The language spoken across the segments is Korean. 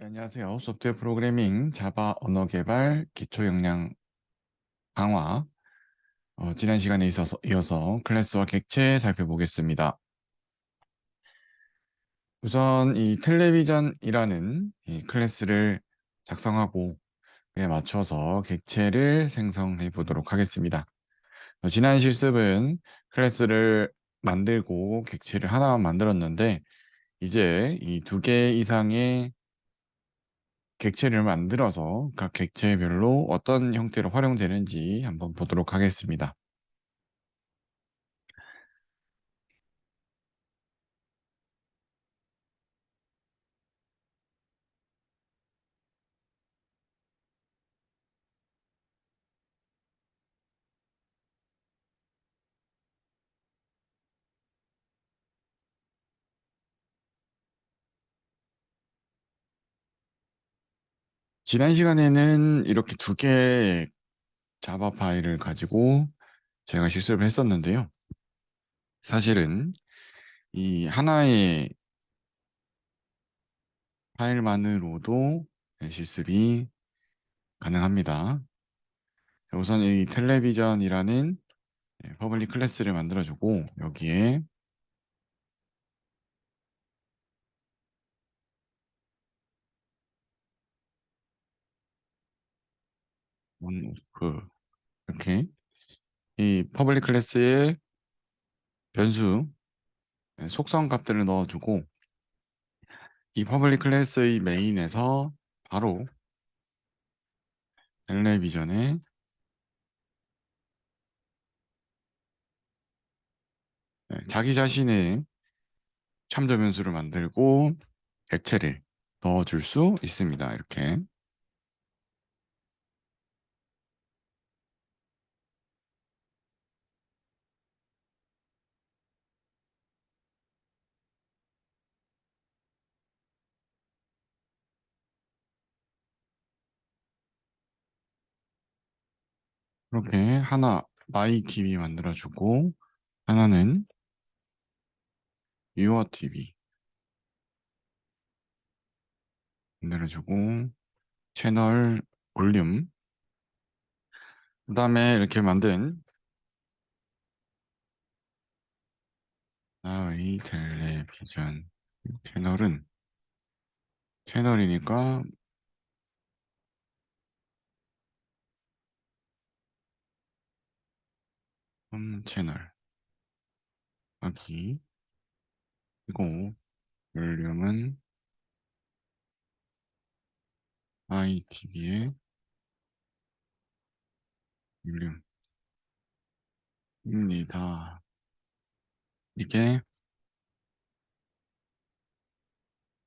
안녕하세요. 소프트웨어 프로그래밍, 자바 언어 개발, 기초 역량 강화. 지난 시간에 이어서 클래스와 객체 살펴보겠습니다. 우선 이 텔레비전이라는 이 클래스를 작성하고 그에 맞춰서 객체를 생성해 보도록 하겠습니다. 지난 실습은 클래스를 만들고 객체를 하나만 만들었는데 이제 이 두 개 이상의 객체를 만들어서 각 객체별로 어떤 형태로 활용되는지 한번 보도록 하겠습니다. 지난 시간에는 이렇게 두 개의 자바 파일을 가지고 제가 실습을 했었는데요. 사실은 이 하나의 파일만으로도 실습이 가능합니다. 우선 이 텔레비전이라는 퍼블릭 클래스를 만들어주고 여기에 이렇게 이 퍼블릭 클래스에 변수 속성 값들을 넣어주고 이 퍼블릭 클래스의 메인에서 바로 텔레비전에 자기 자신의 참조 변수를 만들고 객체를 넣어줄 수 있습니다. 이렇게. 이렇게 하나 myTV 만들어주고 하나는 yourTV 만들어주고 채널 볼륨 그 다음에 이렇게 만든 나의 텔레비전 채널은 채널이니까 채널 여기 그리고 볼륨은 ITV의 볼륨입니다. 이게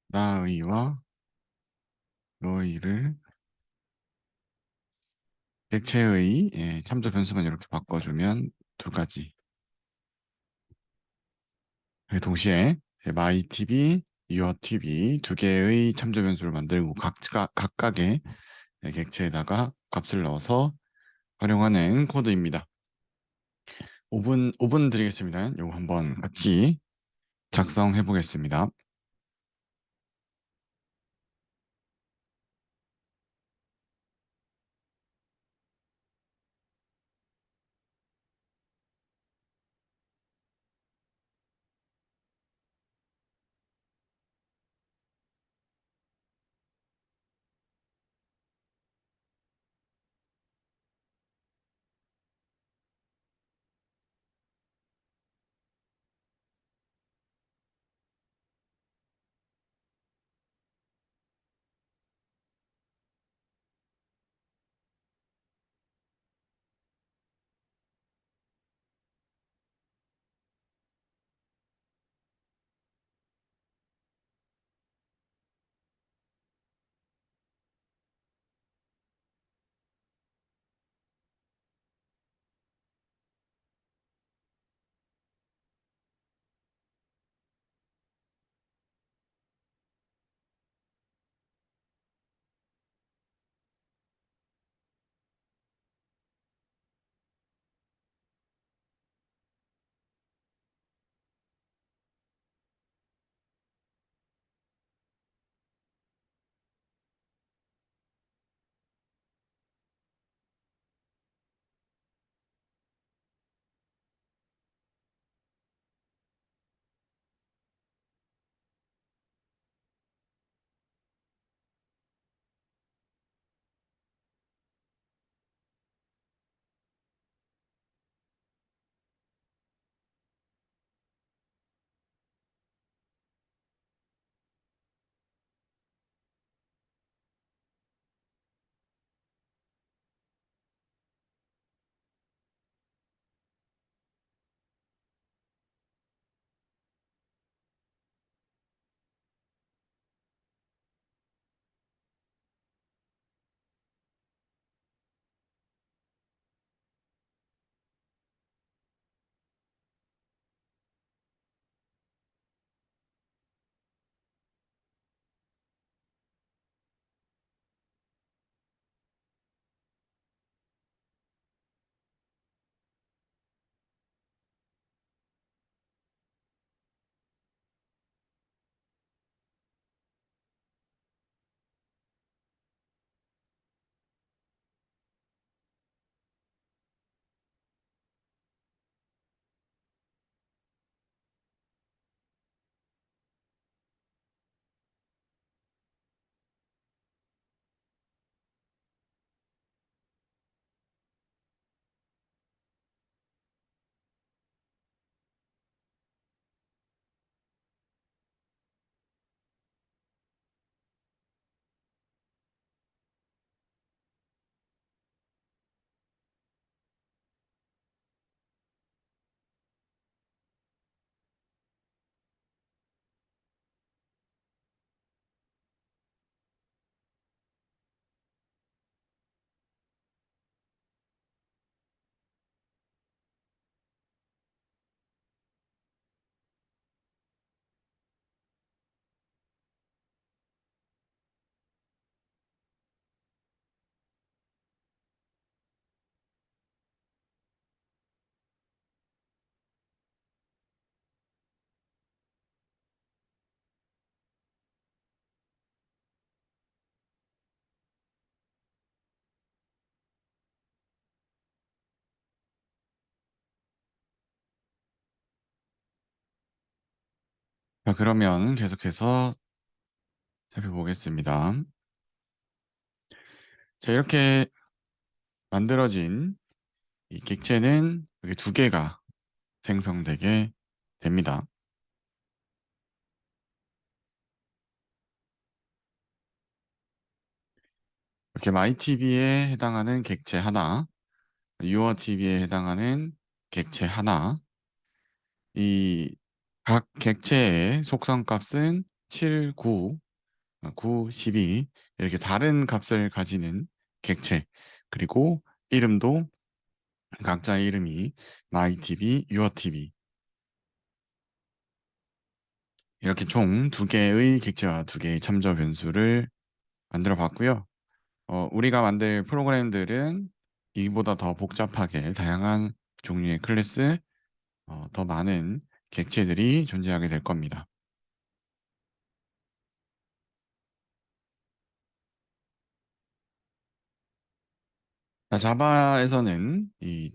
나의와 너의를 객체의 참조 변수만 이렇게 바꿔주면 두 가지. 동시에 myTV, yourTV 두 개의 참조 변수를 만들고 각각의 객체에다가 값을 넣어서 활용하는 코드입니다. 5분 드리겠습니다. 이거 한번 같이 작성해 보겠습니다. 자, 그러면 계속해서 살펴보겠습니다. 자, 이렇게 만들어진 이 객체는 이렇게 두 개가 생성되게 됩니다. 이렇게 myTV에 해당하는 객체 하나, 유어TV에 해당하는 객체 하나, 이 각 객체의 속성값은 7, 9, 9, 12 이렇게 다른 값을 가지는 객체, 그리고 이름도 각자의 이름이 myTV, 유어TV 이렇게 총 두 개의 객체와 두 개의 참저 변수를 만들어 봤고요. 우리가 만들 프로그램들은 이보다 더 복잡하게 다양한 종류의 클래스, 더 많은 객체들이 존재하게 될 겁니다. 자, 자바에서는 이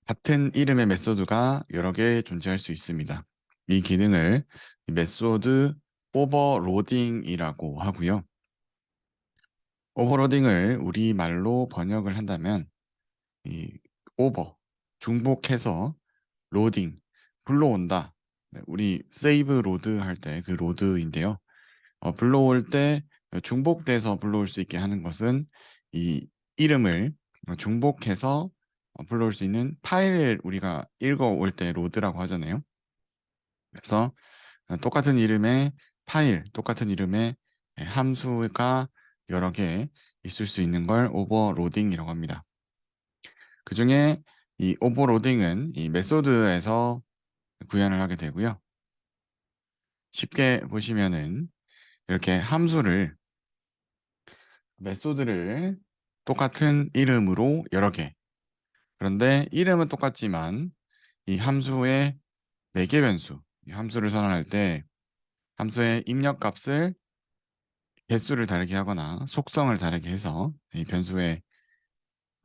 같은 이름의 메소드가 여러 개 존재할 수 있습니다. 이 기능을 메소드 오버로딩이라고 하고요. 오버로딩을 우리말로 번역을 한다면 이 오버, 중복해서 로딩, 불러온다. 네, 우리 세이브 로드 할 때 그 로드인데요. 불러올 때 중복돼서 불러올 수 있게 하는 것은 이 이름을 중복해서 불러올 수 있는 파일을 우리가 읽어올 때 로드라고 하잖아요. 그래서 똑같은 이름의 파일, 똑같은 이름의 함수가 여러 개 있을 수 있는 걸 오버로딩이라고 합니다. 그 중에 이 오버로딩은 이 메소드에서 구현을 하게 되고요. 쉽게 보시면은 이렇게 함수를 메소드를 똑같은 이름으로 여러 개. 그런데 이름은 똑같지만 이 함수의 매개 변수, 이 함수를 선언할 때 함수의 입력값을 개수를 다르게 하거나 속성을 다르게 해서 이 변수의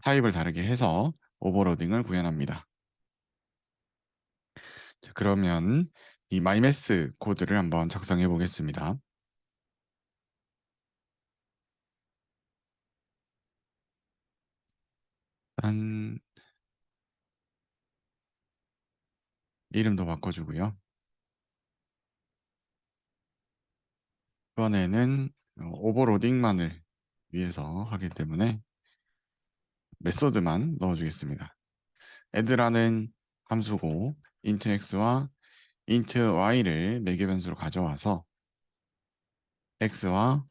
타입을 다르게 해서 오버로딩을 구현합니다. 자, 그러면 이 마이메스 코드를 한번 작성해 보겠습니다. 일단 이름도 바꿔주고요. 이번에는 오버로딩만을 위해서 하기 때문에 메소드만 넣어주겠습니다. add라는 함수고 int x와 int y를 매개 변수로 가져와서 x와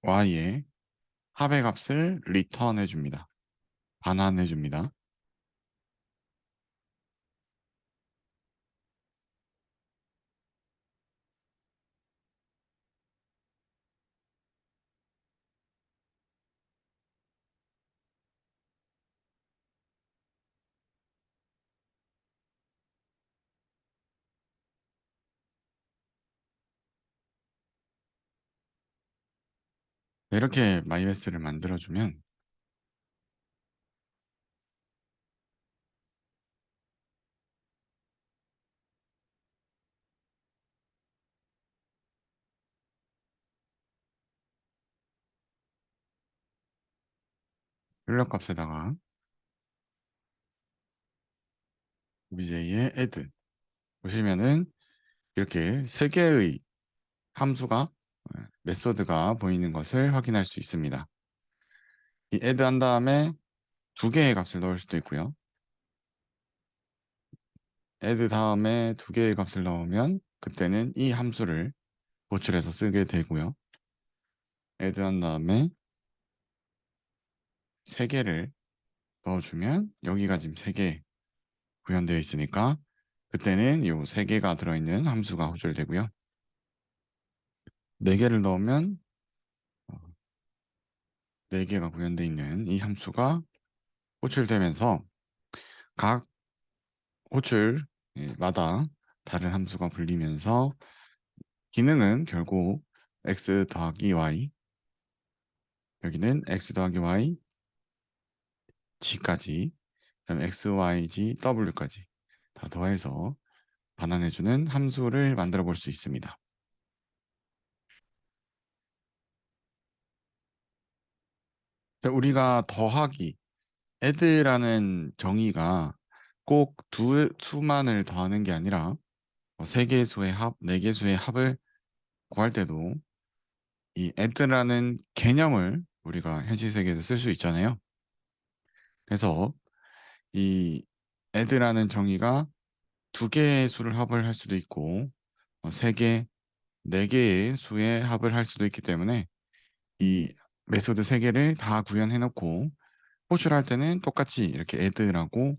y의 합의 값을 리턴해 줍니다. 반환해 줍니다. 이렇게 마이메스를 만들어주면 출력값에다가 obj의 add 보시면은 이렇게 세 개의 함수가 메소드가 보이는 것을 확인할 수 있습니다. 이 add 한 다음에 두 개의 값을 넣을 수도 있고요. add 다음에 두 개의 값을 넣으면 그때는 이 함수를 호출해서 쓰게 되고요. add 한 다음에 세 개를 넣어주면 여기가 지금 세 개 구현되어 있으니까 그때는 이 세 개가 들어있는 함수가 호출되고요. 네 개를 넣으면 네 개가 구현되어 있는 이 함수가 호출되면서 각 호출마다 다른 함수가 불리면서 기능은 결국 x 더하기 y 여기는 x 더하기 y g까지 그다음에 x, y, g, w까지 다 더해서 반환해주는 함수를 만들어 볼 수 있습니다. 자, 우리가 더하기, add라는 정의가 꼭 두 수만을 더하는 게 아니라 세 개의 수의 합, 네 개의 수의 합을 구할 때도 이 add라는 개념을 우리가 현실 세계에서 쓸 수 있잖아요. 그래서 이 add라는 정의가 두 개의 수를 합을 할 수도 있고 세 개, 네 개의 수의 합을 할 수도 있기 때문에 이 메소드 세 개를 다 구현해 놓고 호출할 때는 똑같이 이렇게 add라고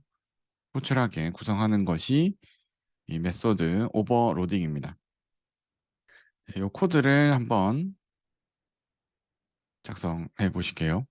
호출하게 구성하는 것이 이 메소드 오버로딩입니다. 이 코드를 한번 작성해 보실게요.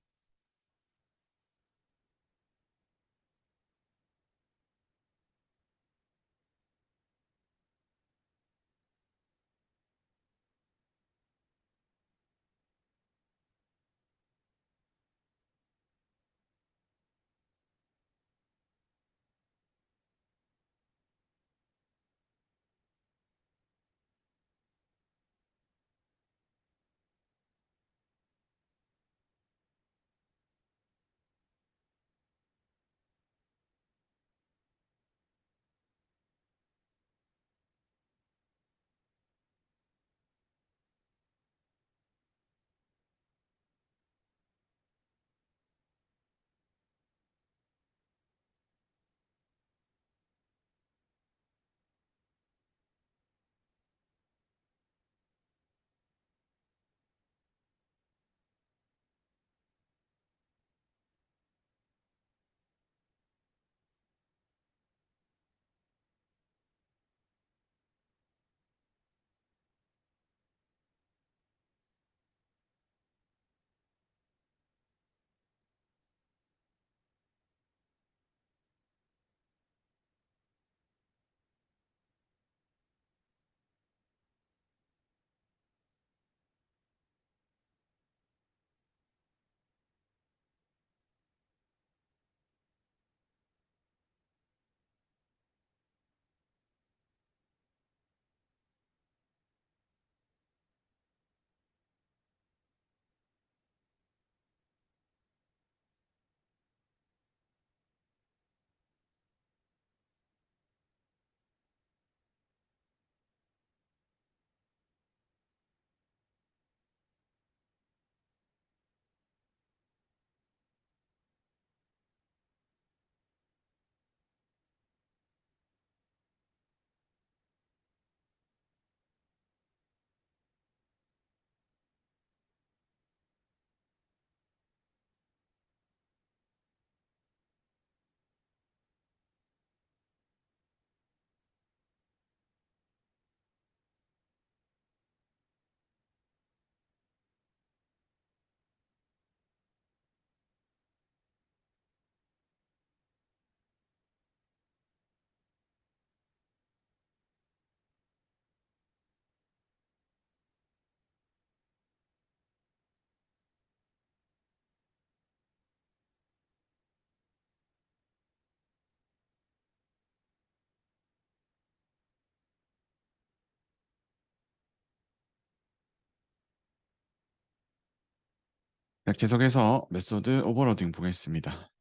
자, 계속해서 메소드 오버로딩 보겠습니다.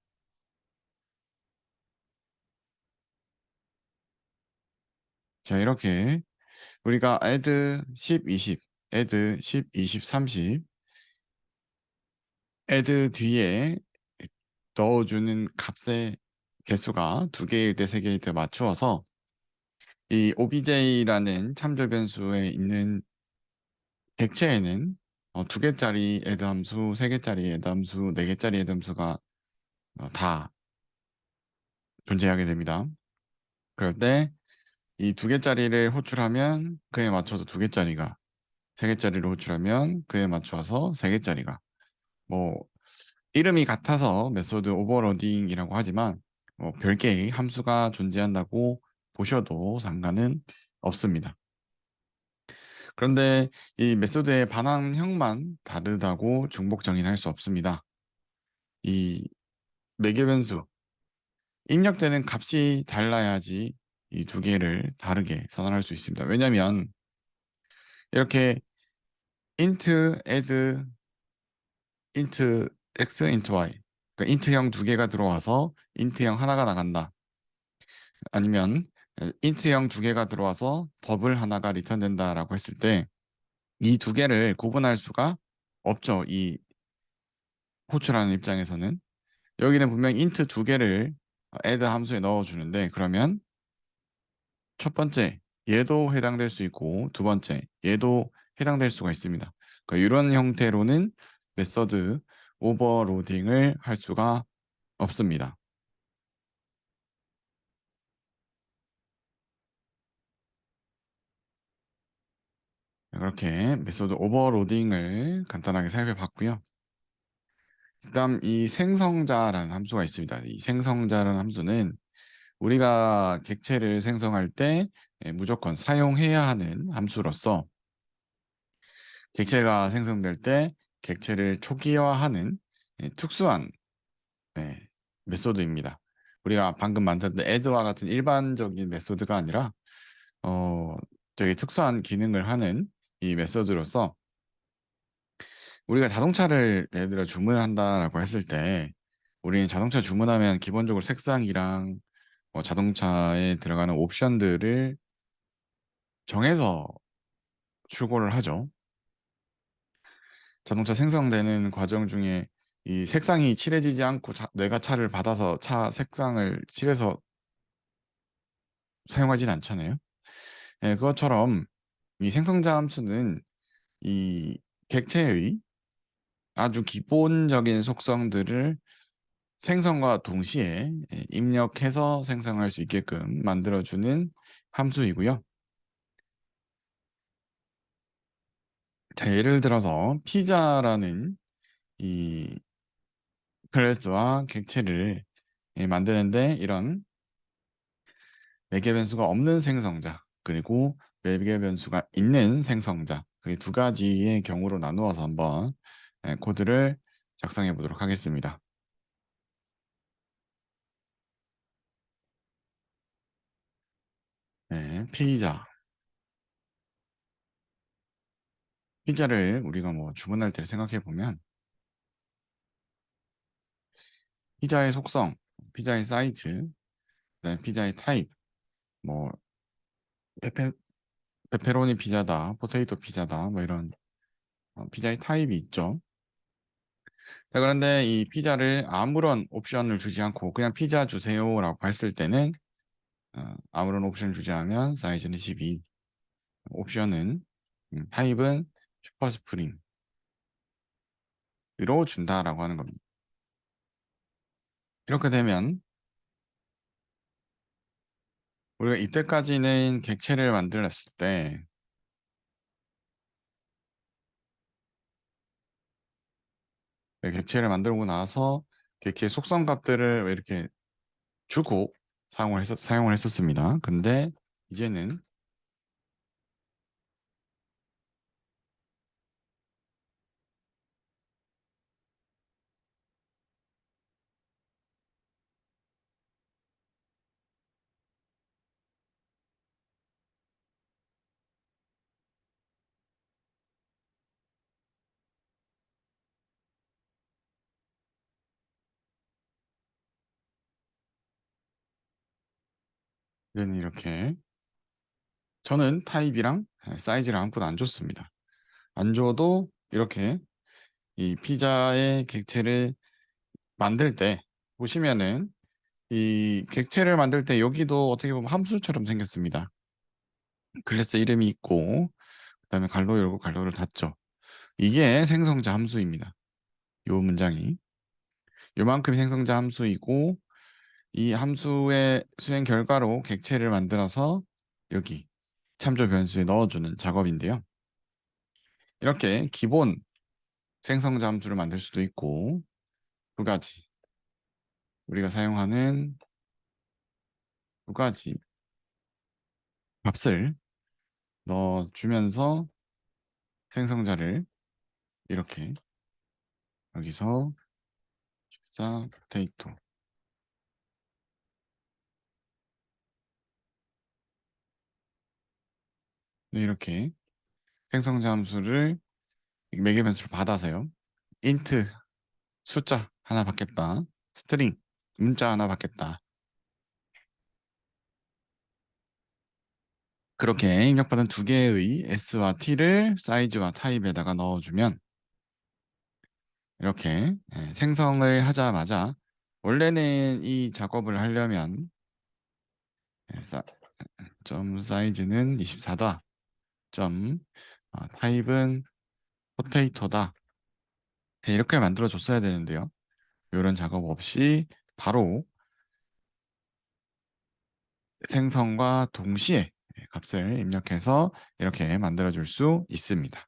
자, 이렇게 우리가 add 10, 20, add 10, 20, 30, add 뒤에 넣어주는 값의 개수가 두 개일 때, 세 개일 때 맞추어서 이 obj라는 참조 변수에 있는 객체에는 두 개짜리 add 함수, 세 개짜리 add 함수, 네 개짜리 add 함수가 다 존재하게 됩니다. 그럴 때 이 두 개짜리를 호출하면 그에 맞춰서 두 개짜리가, 세 개짜리를 호출하면 그에 맞춰서 세 개짜리가, 뭐 이름이 같아서 메소드 오버로딩이라고 하지만 별개의 함수가 존재한다고 보셔도 상관은 없습니다. 그런데 이 메소드의 반환형만 다르다고 중복 정의할 수 없습니다. 이 매개 변수, 입력되는 값이 달라야지 이 두 개를 다르게 선언할 수 있습니다. 왜냐하면 이렇게 int add int x int y 그러니까 int형 두 개가 들어와서 int형 하나가 나간다. 아니면 int형 두 개가 들어와서 더블 하나가 리턴된다라고 했을 때 이 두 개를 구분할 수가 없죠. 이 호출하는 입장에서는 여기는 분명 int 두 개를 add 함수에 넣어주는데 그러면 첫 번째 얘도 해당될 수 있고 두 번째 얘도 해당될 수가 있습니다. 그러니까 이런 형태로는 메서드 오버로딩을 할 수가 없습니다. 그렇게 메소드 오버로딩을 간단하게 살펴봤고요. 그다음 이 생성자라는 함수가 있습니다. 이 생성자라는 함수는 우리가 객체를 생성할 때 무조건 사용해야 하는 함수로서 객체가 생성될 때 객체를 초기화하는 특수한 메소드입니다. 우리가 방금 만든 add와 같은 일반적인 메소드가 아니라 어, 되게 특수한 기능을 하는 이 메소드로서 우리가 자동차를 예를 들어 주문을 한다라고 했을 때 우리는 자동차 주문하면 기본적으로 색상이랑 자동차에 들어가는 옵션들을 정해서 출고를 하죠. 자동차 생성되는 과정 중에 이 색상이 칠해지지 않고 내가 차를 받아서 차 색상을 칠해서 사용하진 않잖아요. 그것처럼 이 생성자 함수는 이 객체의 아주 기본적인 속성들을 생성과 동시에 입력해서 생성할 수 있게끔 만들어주는 함수이고요. 자, 예를 들어서 피자라는 이 클래스와 객체를 만드는데 이런 매개 변수가 없는 생성자 그리고 매개 변수가 있는 생성자 그 두 가지의 경우로 나누어서 한번 코드를 작성해 보도록 하겠습니다. 네, 피자를 우리가 뭐 주문할 때 생각해 보면 피자의 속성, 피자의 사이즈, 그다음에 피자의 타입, 뭐 페페, 페페로니 피자다, 포테이토 피자다, 뭐 이런 피자의 타입이 있죠. 자, 그런데 이 피자를 아무런 옵션을 주지 않고 그냥 피자 주세요라고 했을 때는 아무런 옵션을 주지 않으면 사이즈는 12, 옵션은 타입은 슈퍼 스프링으로 준다라고 하는 겁니다. 이렇게 되면 우리가 이때까지는 객체를 만들었을 때 객체를 만들고 나서 객체의 속성 값들을 이렇게 주고 사용을 했었습니다. 근데 이제는 이렇게 저는 타입이랑 사이즈를 아무것도 안 줬습니다. 안 줘도 이렇게 이 피자의 객체를 만들 때 보시면은 이 객체를 만들 때 여기도 어떻게 보면 함수처럼 생겼습니다. 클래스 이름이 있고 그다음에 갈로 열고 갈로를 닫죠. 이게 생성자 함수입니다. 요 문장이 요만큼 생성자 함수이고 이 함수의 수행 결과로 객체를 만들어서 여기 참조 변수에 넣어주는 작업인데요. 이렇게 기본 생성자 함수를 만들 수도 있고 두 가지 우리가 사용하는 두 가지 값을 넣어주면서 생성자를 이렇게 여기서 식사 포테이토 이렇게 생성자 함수를 매개 변수로 받아서요. int 숫자 하나 받겠다. 스트링 문자 하나 받겠다. 그렇게 입력받은 두 개의 s와 t를 사이즈와 타입에다가 넣어주면 이렇게 생성을 하자마자 원래는 이 작업을 하려면 예, 점 사이즈는 24다. 점 타입은 포테이토다. 이렇게 만들어 줬어야 되는데요. 이런 작업 없이 바로 생성과 동시에 값을 입력해서 이렇게 만들어 줄 수 있습니다.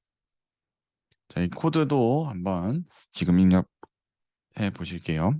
자, 이 코드도 한번 지금 입력해 보실게요.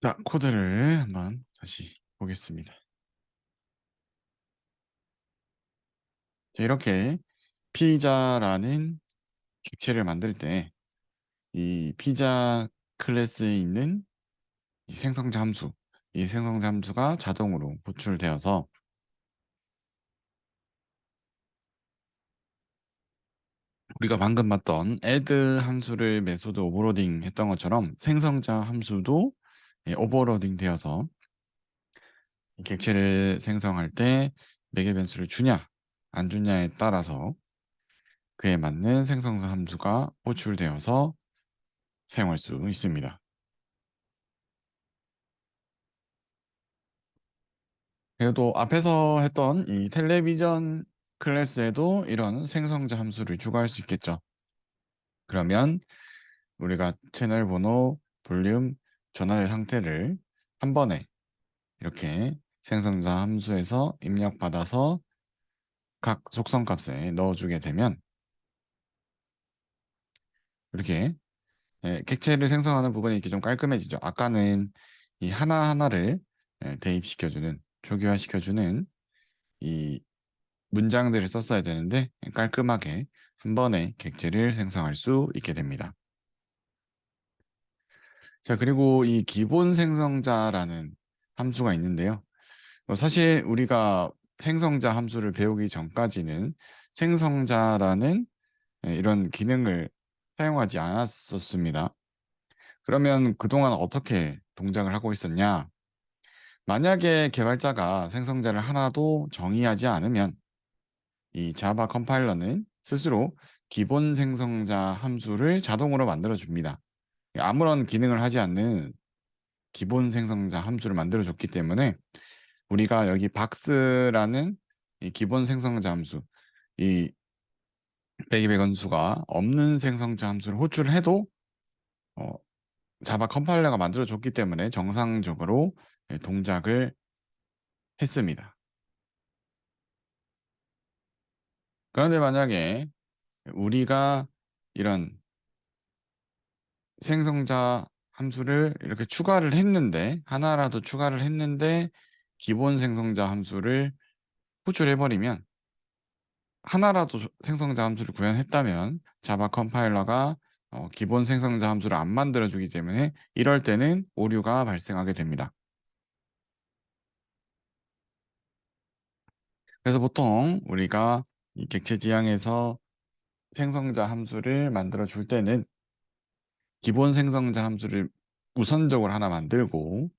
자, 코드를 한번 다시 보겠습니다. 자, 이렇게 피자라는 객체를 만들 때 이 피자 클래스에 있는 이 생성자 함수, 이 생성자 함수가 자동으로 호출되어서 우리가 방금 봤던 add 함수를 메소드 오버로딩 했던 것처럼 생성자 함수도 오버로딩 되어서 객체를 생성할 때 매개 변수를 주냐 안 주냐에 따라서 그에 맞는 생성자 함수가 호출되어서 사용할 수 있습니다. 그래도 앞에서 했던 이 텔레비전 클래스에도 이런 생성자 함수를 추가할 수 있겠죠. 그러면 우리가 채널 번호, 볼륨, 전원의 상태를 한 번에 이렇게 생성자 함수에서 입력받아서 각 속성값에 넣어주게 되면 이렇게 객체를 생성하는 부분이 이렇게 좀 깔끔해지죠. 아까는 이 하나하나를 대입시켜주는, 초기화시켜주는 이 문장들을 썼어야 되는데 깔끔하게 한 번에 객체를 생성할 수 있게 됩니다. 자, 그리고 이 기본 생성자라는 함수가 있는데요. 사실 우리가 생성자 함수를 배우기 전까지는 생성자라는 이런 기능을 사용하지 않았었습니다. 그러면 그동안 어떻게 동작을 하고 있었냐? 만약에 개발자가 생성자를 하나도 정의하지 않으면 이 자바 컴파일러는 스스로 기본 생성자 함수를 자동으로 만들어 줍니다. 아무런 기능을 하지 않는 기본 생성자 함수를 만들어 줬기 때문에 우리가 여기 박스라는 이 기본 생성자 함수, 이 배기배 건수가 없는 생성자 함수를 호출해도 어, 자바 컴파일러가 만들어 줬기 때문에 정상적으로 동작을 했습니다. 그런데 만약에 우리가 이런 생성자 함수를 이렇게 추가를 했는데 하나라도 추가를 했는데 기본 생성자 함수를 호출해버리면 하나라도 생성자 함수를 구현했다면 자바 컴파일러가 기본 생성자 함수를 안 만들어주기 때문에 이럴 때는 오류가 발생하게 됩니다. 그래서 보통 우리가 이 객체 지향에서 생성자 함수를 만들어 줄 때는 기본 생성자 함수를 우선적으로 하나 만들고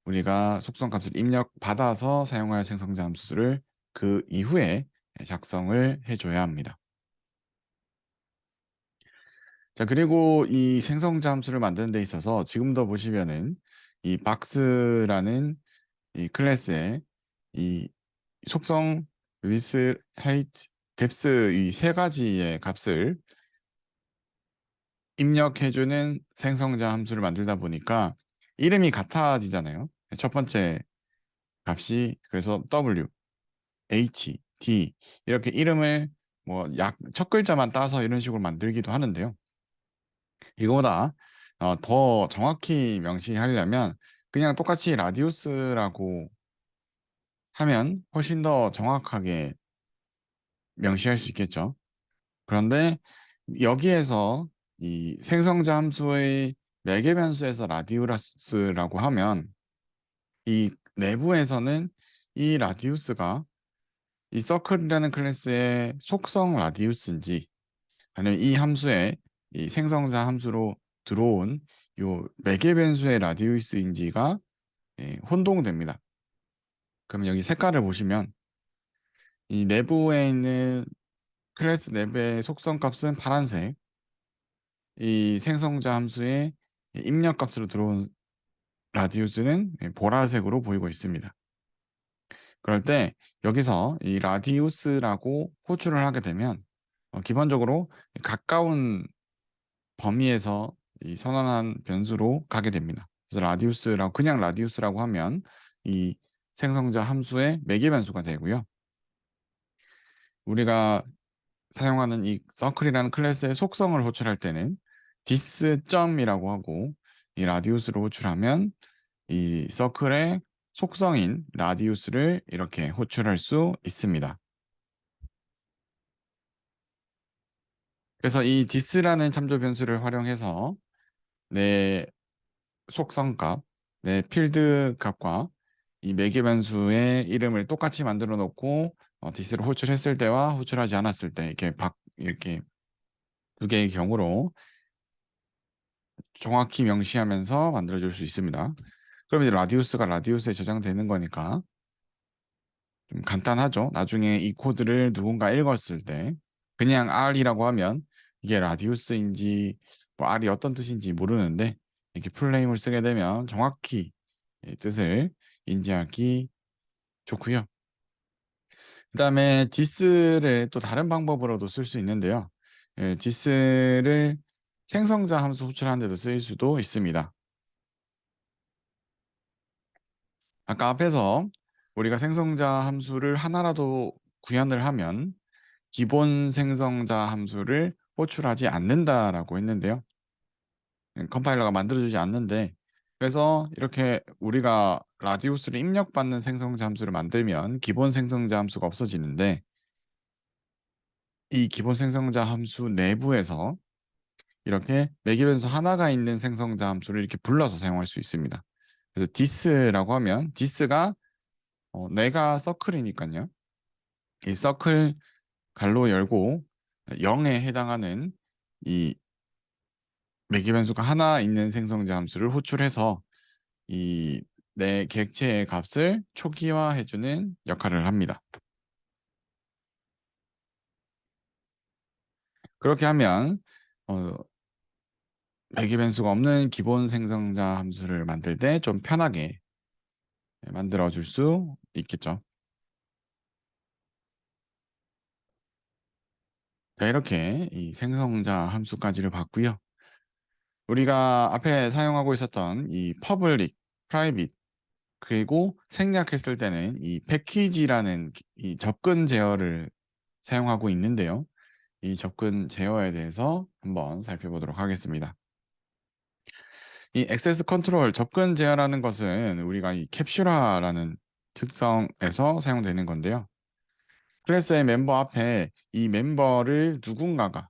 우리가 속성값을 입력받아서 사용할 생성자 함수를 그 이후에 작성을 해줘야 합니다. 자, 그리고 이 생성자 함수를 만드는 데 있어서 지금도 보시면은 이 박스라는 이 클래스에 이 속성, width, height, depth 이 세 가지의 값을 입력해주는 생성자 함수를 만들다 보니까 이름이 같아지잖아요. 첫 번째 값이 그래서 W, H, D 이렇게 이름을 뭐 첫 글자만 따서 이런 식으로 만들기도 하는데요. 이거보다 더 정확히 명시하려면 그냥 똑같이 라디우스라고 하면 훨씬 더 정확하게 명시할 수 있겠죠. 그런데 여기에서 이 생성자 함수의 매개 변수에서 라디우스라고 하면 이 내부에서는 이 라디우스가 이 서클이라는 클래스의 속성 라디우스인지 아니면 이 함수의 이 생성자 함수로 들어온 요 매개 변수의 라디우스인지가 혼동됩니다. 그럼 여기 색깔을 보시면 이 내부에 있는 클래스 내부의 속성 값은 파란색, 이 생성자 함수의 입력 값으로 들어온 라디우스는 보라색으로 보이고 있습니다. 그럴 때 여기서 이 라디우스라고 호출을 하게 되면 기본적으로 가까운 범위에서 이 선언한 변수로 가게 됩니다. 그래서 라디우스라고 그냥 라디우스라고 하면 이 생성자 함수의 매개 변수가 되고요. 우리가 사용하는 이 서클이라는 클래스의 속성을 호출할 때는 디스점이라고 하고 이 라디우스로 호출하면 이 서클의 속성인 라디우스를 이렇게 호출할 수 있습니다. 그래서 이 디스라는 참조 변수를 활용해서 내 속성값, 내 필드 값과 이 매개 변수의 이름을 똑같이 만들어 놓고 디스를 호출했을 때와 호출하지 않았을 때 이렇게 두 개의 경우로 정확히 명시하면서 만들어줄 수 있습니다. 그럼 이제 라디우스가 라디우스에 저장되는 거니까 좀 간단하죠. 나중에 이 코드를 누군가 읽었을 때 그냥 R이라고 하면 이게 라디우스인지 뭐 R이 어떤 뜻인지 모르는데 이렇게 풀네임을 쓰게 되면 정확히 이 뜻을 인지하기 좋고요. 그다음에 디스를 또 다른 방법으로도 쓸 수 있는데요. 디스를 생성자 함수 호출하는 데도 쓰일 수도 있습니다. 아까 앞에서 우리가 생성자 함수를 하나라도 구현을 하면 기본 생성자 함수를 호출하지 않는다라고 했는데요. 컴파일러가 만들어주지 않는데 그래서 이렇게 우리가 라디우스를 입력받는 생성자 함수를 만들면 기본 생성자 함수가 없어지는데 이 기본 생성자 함수 내부에서 이렇게 매개변수 하나가 있는 생성자 함수를 이렇게 불러서 사용할 수 있습니다. 그래서 디스라고 하면 디스가 내가 서클이니까요. 이 서클 갈로 열고 0에 해당하는 이 매개변수가 하나 있는 생성자 함수를 호출해서 이 내 객체의 값을 초기화해주는 역할을 합니다. 그렇게 하면 어, 매개변수가 없는 기본 생성자 함수를 만들 때 좀 편하게 만들어줄 수 있겠죠. 자, 이렇게 이 생성자 함수까지를 봤고요. 우리가 앞에 사용하고 있었던 이 퍼블릭, 프라이빗 그리고 생략했을 때는 이 패키지라는 이 접근 제어를 사용하고 있는데요. 이 접근 제어에 대해서 한번 살펴보도록 하겠습니다. 이 액세스 컨트롤 접근 제어라는 것은 우리가 이 캡슐화라는 특성에서 사용되는 건데요. 클래스의 멤버 앞에 이 멤버를 누군가가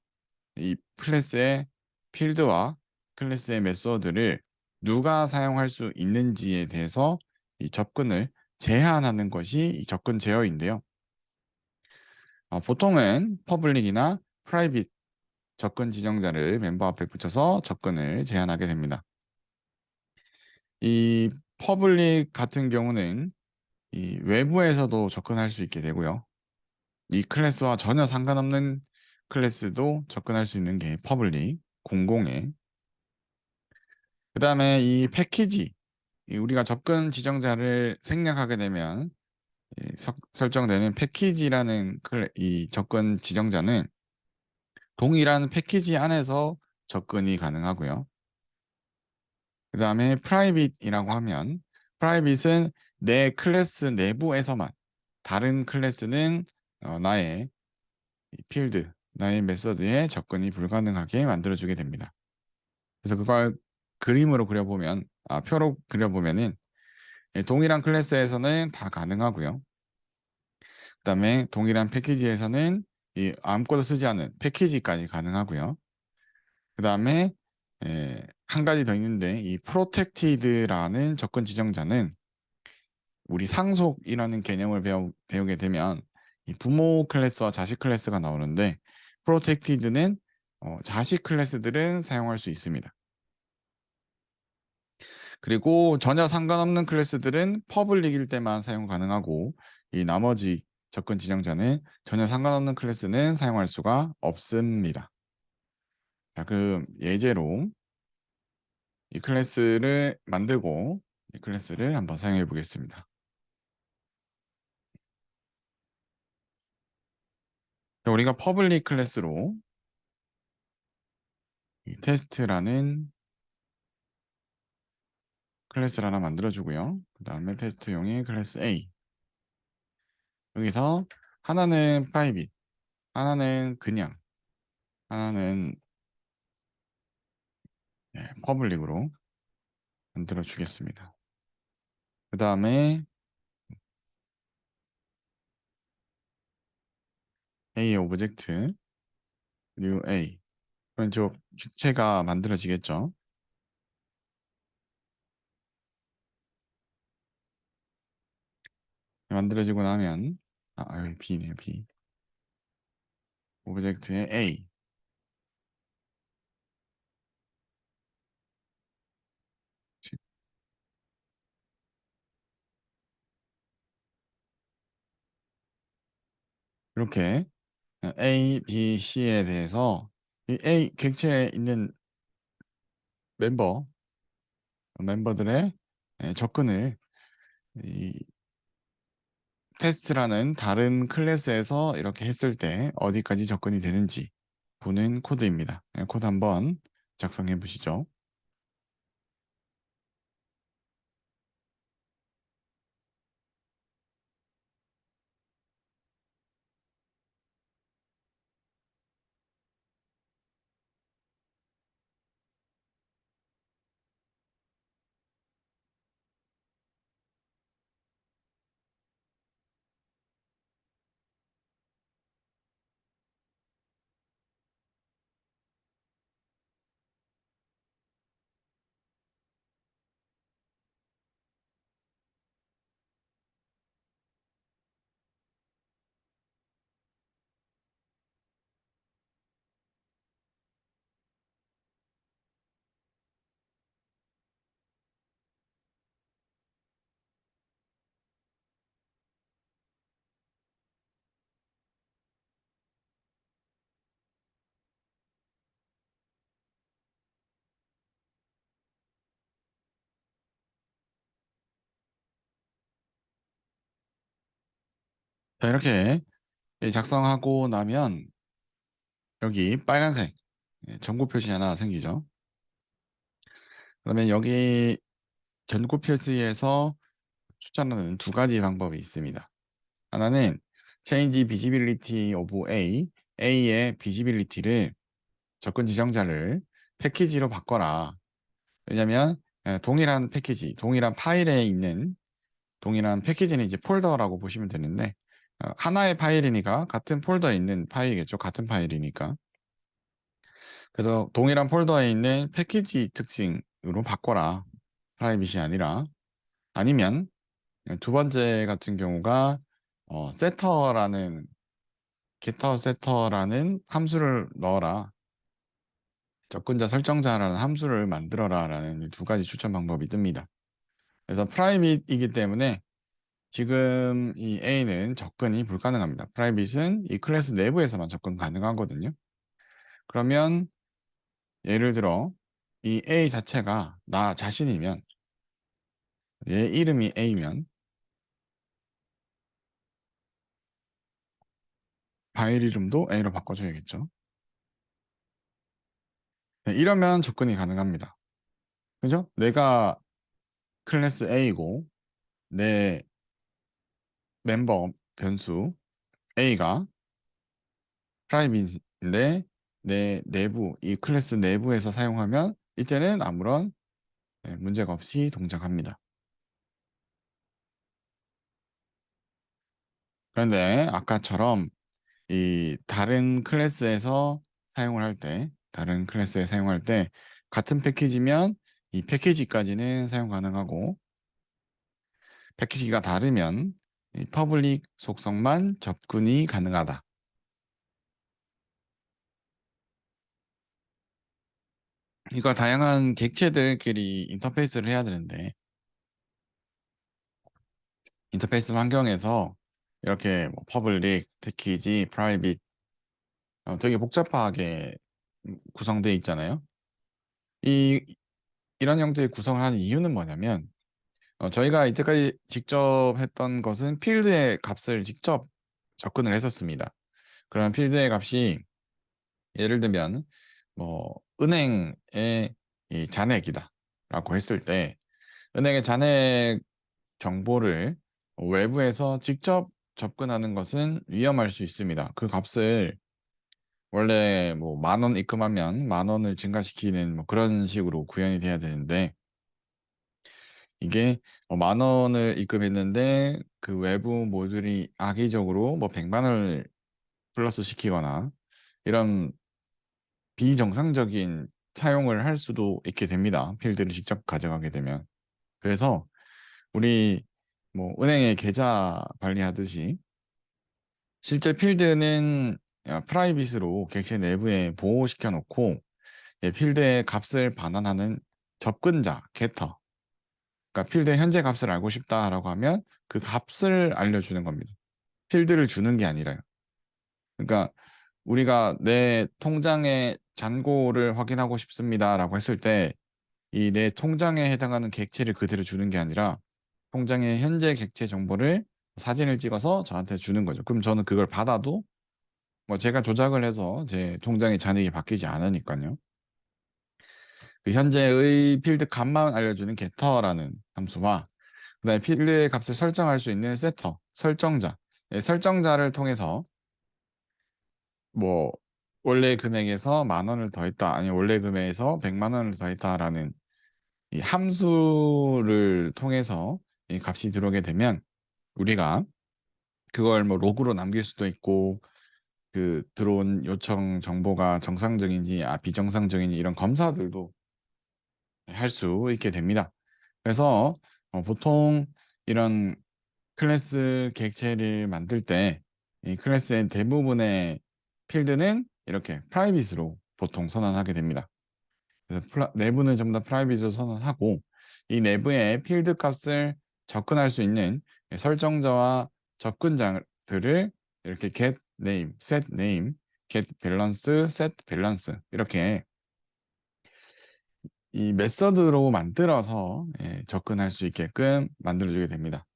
이 클래스의 필드와 클래스의 메소드를 누가 사용할 수 있는지에 대해서 이 접근을 제한하는 것이 이 접근 제어인데요. 보통은 퍼블릭이나 프라이빗 접근 지정자를 멤버 앞에 붙여서 접근을 제한하게 됩니다. 이 퍼블릭 같은 경우는 이 외부에서도 접근할 수 있게 되고요. 이 클래스와 전혀 상관없는 클래스도 접근할 수 있는 게 퍼블릭, 공공의. 그 다음에 이 패키지, 우리가 접근 지정자를 생략하게 되면 설정되는 패키지라는 이 접근 지정자는 동일한 패키지 안에서 접근이 가능하고요. 그 다음에 프라이빗이라고 하면 프라이빗은 내 클래스 내부에서만 다른 클래스는 나의 필드, 나의 메서드에 접근이 불가능하게 만들어주게 됩니다. 그래서 그걸 그림으로 그려보면, 표로 그려보면은 동일한 클래스에서는 다 가능하고요. 그다음에 동일한 패키지에서는 이 아무것도 쓰지 않은 패키지까지 가능하고요. 그다음에 한 가지 더 있는데 이 프로텍티드라는 접근 지정자는 우리 상속이라는 개념을 배우게 되면 이 부모 클래스와 자식 클래스가 나오는데 프로텍티드는 자식 클래스들은 사용할 수 있습니다. 그리고 전혀 상관없는 클래스들은 퍼블릭일 때만 사용 가능하고 이 나머지 접근 지정자는 전혀 상관없는 클래스는 사용할 수가 없습니다. 자, 그럼 예제로 이 클래스를 만들고 이 클래스를 한번 사용해 보겠습니다. 자, 우리가 퍼블릭 클래스로 이 테스트라는 클래스를 하나 만들어주고요. 그 다음에 테스트용의 클래스 A. 여기서 하나는 프라이빗, 하나는 그냥, 하나는 퍼블릭으로 만들어 주겠습니다. 그 다음에 A 오브젝트 new A. 그럼 저 객체가 만들어지겠죠. 만들어지고 나면 여기 B네요. B 오브젝트의 A. 이렇게 A, B, C에 대해서 이 A 객체에 있는 멤버들의 접근을 이 테스트라는 다른 클래스에서 이렇게 했을 때 어디까지 접근이 되는지 보는 코드입니다. 코드 한번 작성해 보시죠. 자, 이렇게 작성하고 나면 여기 빨간색 전구 표시 하나 생기죠. 그러면 여기 전구 표시에서 추천하는 두 가지 방법이 있습니다. 하나는 Change Visibility of A, A의 비지빌리티를 접근 지정자를 패키지로 바꿔라. 왜냐면 동일한 패키지, 동일한 파일에 있는 동일한 패키지는 이제 폴더라고 보시면 되는데 하나의 파일이니까 같은 폴더에 있는 파일이겠죠. 같은 파일이니까. 그래서 동일한 폴더에 있는 패키지 특징으로 바꿔라. 프라이빗이 아니라. 아니면 두 번째 같은 경우가 세터라는 getter setter라는 함수를 넣어라. 접근자 설정자라는 함수를 만들어라라는 이 두 가지 추천 방법이 뜹니다. 그래서 프라이빗이기 때문에 지금 이 A는 접근이 불가능합니다. 프라이빗은 이 클래스 내부에서만 접근 가능하거든요. 그러면 예를 들어 이 A 자체가 나 자신이면 얘 이름이 A면 파일 이름도 A로 바꿔줘야겠죠. 네, 이러면 접근이 가능합니다. 그죠? 내가 클래스 A고 내 멤버 변수 A가 프라이빗인데 내 내부 이 클래스 내부에서 사용하면 이때는 아무런 문제가 없이 동작합니다. 그런데 아까처럼 이 다른 클래스에 사용할 때 같은 패키지면 이 패키지까지는 사용 가능하고 패키지가 다르면 이 퍼블릭 속성만 접근이 가능하다. 이걸 다양한 객체들끼리 인터페이스를 해야 되는데 인터페이스 환경에서 이렇게 뭐 퍼블릭, 패키지, 프라이빗 되게 복잡하게 구성되어 있잖아요. 이 이런 형태의 구성을 하는 이유는 뭐냐면 저희가 이때까지 직접 했던 것은 필드의 값을 직접 접근을 했었습니다. 그런 필드의 값이 예를 들면 뭐 은행의 이 잔액이다라고 했을 때 은행의 잔액 정보를 외부에서 직접 접근하는 것은 위험할 수 있습니다. 그 값을 원래 뭐 10,000원 입금하면 10,000원을 증가시키는 뭐 그런 식으로 구현이 돼야 되는데 이게 10,000원을 입금했는데 그 외부 모듈이 악의적으로 뭐 100만 원을 플러스 시키거나 이런 비정상적인 사용을 할 수도 있게 됩니다. 필드를 직접 가져가게 되면. 그래서 우리 뭐 은행의 계좌 관리하듯이 실제 필드는 프라이빗으로 객체 내부에 보호시켜 놓고 필드의 값을 반환하는 접근자, 게터. 그러니까 필드의 현재 값을 알고 싶다라고 하면 그 값을 알려주는 겁니다. 필드를 주는 게 아니라요. 그러니까 우리가 내 통장의 잔고를 확인하고 싶습니다라고 했을 때 이 내 통장에 해당하는 객체를 그대로 주는 게 아니라 통장의 현재 객체 정보를 사진을 찍어서 저한테 주는 거죠. 그럼 저는 그걸 받아도 뭐 제가 조작을 해서 제 통장의 잔액이 바뀌지 않으니까요. 그 현재의 필드 값만 알려주는 getter라는 함수와 그다음에 필드의 값을 설정할 수 있는 setter, 설정자. 설정자를 통해서 뭐 원래 금액에서 10,000원을 더했다, 아니 원래 금액에서 100만 원을 더했다라는 이 함수를 통해서 이 값이 들어오게 되면 우리가 그걸 뭐 로그로 남길 수도 있고 그 들어온 요청 정보가 정상적인지 비정상적인지 이런 검사들도 할 수 있게 됩니다. 그래서 보통 이런 클래스 객체를 만들 때 이 클래스의 대부분의 필드는 이렇게 프라이빗으로 보통 선언하게 됩니다. 그래서 내부는 전부 다 프라이빗으로 선언하고 이 내부의 필드 값을 접근할 수 있는 설정자와 접근자들을 이렇게 get name, set name, get balance, set balance 이렇게 이 메서드로 만들어서 접근할 수 있게끔 만들어주게 됩니다.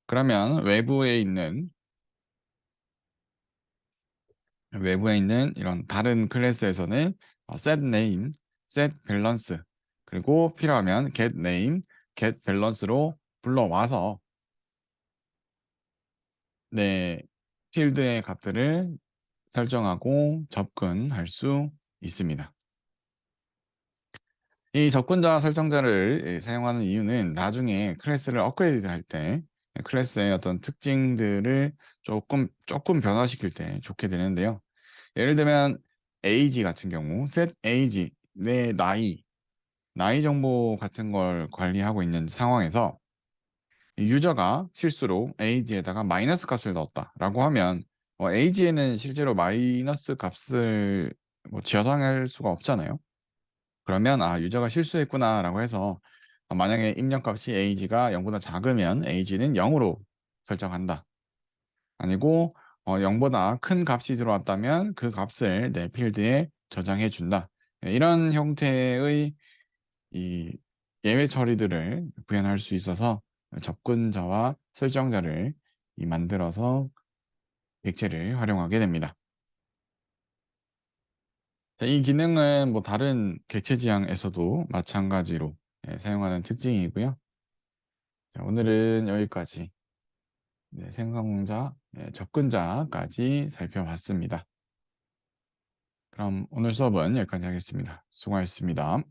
그러면 외부에 있는 이런 다른 클래스에서는 set name, set balance 그리고 필요하면 get name, get balance로 불러와서 네, 필드의 값들을 설정하고 접근할 수 있습니다. 이 접근자 설정자를 사용하는 이유는 나중에 클래스를 업그레이드 할 때 클래스의 어떤 특징들을 조금 변화시킬 때 좋게 되는데요. 예를 들면 age 같은 경우 set age, 내 나이 정보 같은 걸 관리하고 있는 상황에서 유저가 실수로 age에다가 마이너스 값을 넣었다라고 하면 age에는 실제로 마이너스 값을 뭐 저장할 수가 없잖아요. 그러면 유저가 실수했구나라고 해서 만약에 입력값이 age가 0보다 작으면 age는 0으로 설정한다. 아니고 0보다 큰 값이 들어왔다면 그 값을 내 필드에 저장해 준다. 이런 형태의 이 예외 처리들을 구현할 수 있어서 접근자와 설정자를 만들어서 객체를 활용하게 됩니다. 이 기능은 뭐 다른 객체 지향에서도 마찬가지로 사용하는 특징이고요. 자, 오늘은 여기까지 생성자, 접근자까지 살펴봤습니다. 그럼 오늘 수업은 여기까지 하겠습니다. 수고하셨습니다.